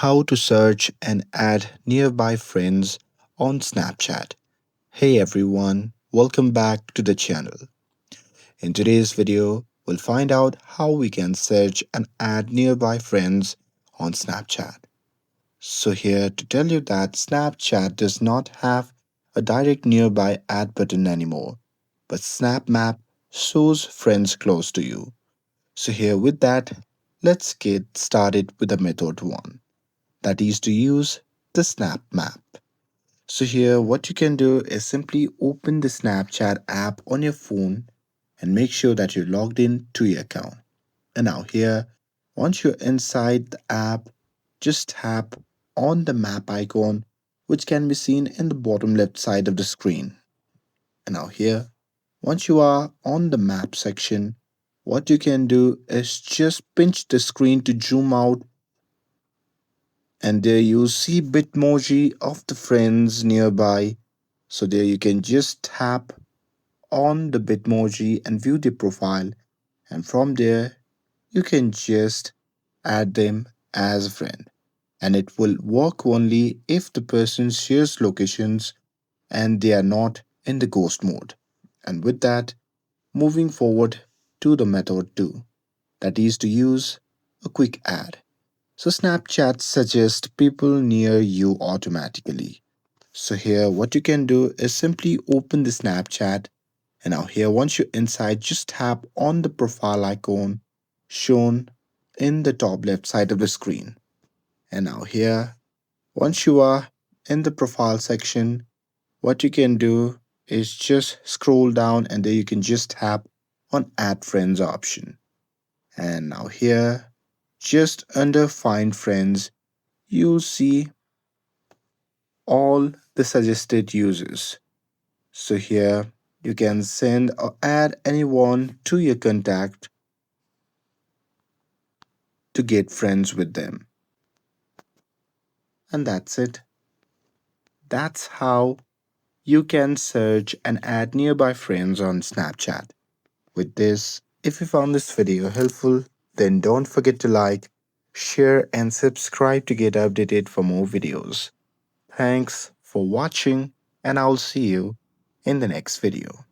how to search and add nearby friends on Snapchat. Hey everyone, welcome back to the channel. In today's video, we'll find out how we can search and add nearby friends on Snapchat. So here to tell you that Snapchat does not have a direct nearby add button anymore, but Snap Map shows friends close to you. So here with that, let's get started with the method 1, that is to use the Snap Map. So here what you can do is simply open the Snapchat app on your phone and make sure that you're logged in to your account. And now here, once you're inside the app, just tap on the map icon which can be seen in the bottom left side of the screen. And now here, once you are on the map section, what you can do is just pinch the screen to zoom out, and there you see Bitmoji of the friends nearby. So there you can just tap on the Bitmoji and view the profile, and from there you can just add them as a friend. And it will work only if the person shares locations and they are not in the ghost mode. And with that, moving forward to the method 2, that is to use a quick add. So Snapchat suggests people near you automatically. So here what you can do is simply open the Snapchat, and now here once you're inside, just tap on the profile icon shown in the top left side of the screen. And now here, once you are in the profile section, what you can do is just scroll down, and there you can just tap on add friends option. And now here, just under find friends, you'll see all the suggested users. So here you can send or add anyone to your contact to get friends with them. And that's it. That's how you can search and add nearby friends on Snapchat. With this, if you found this video helpful, then don't forget to like, share, and subscribe to get updated for more videos. Thanks for watching, and I'll see you in the next video.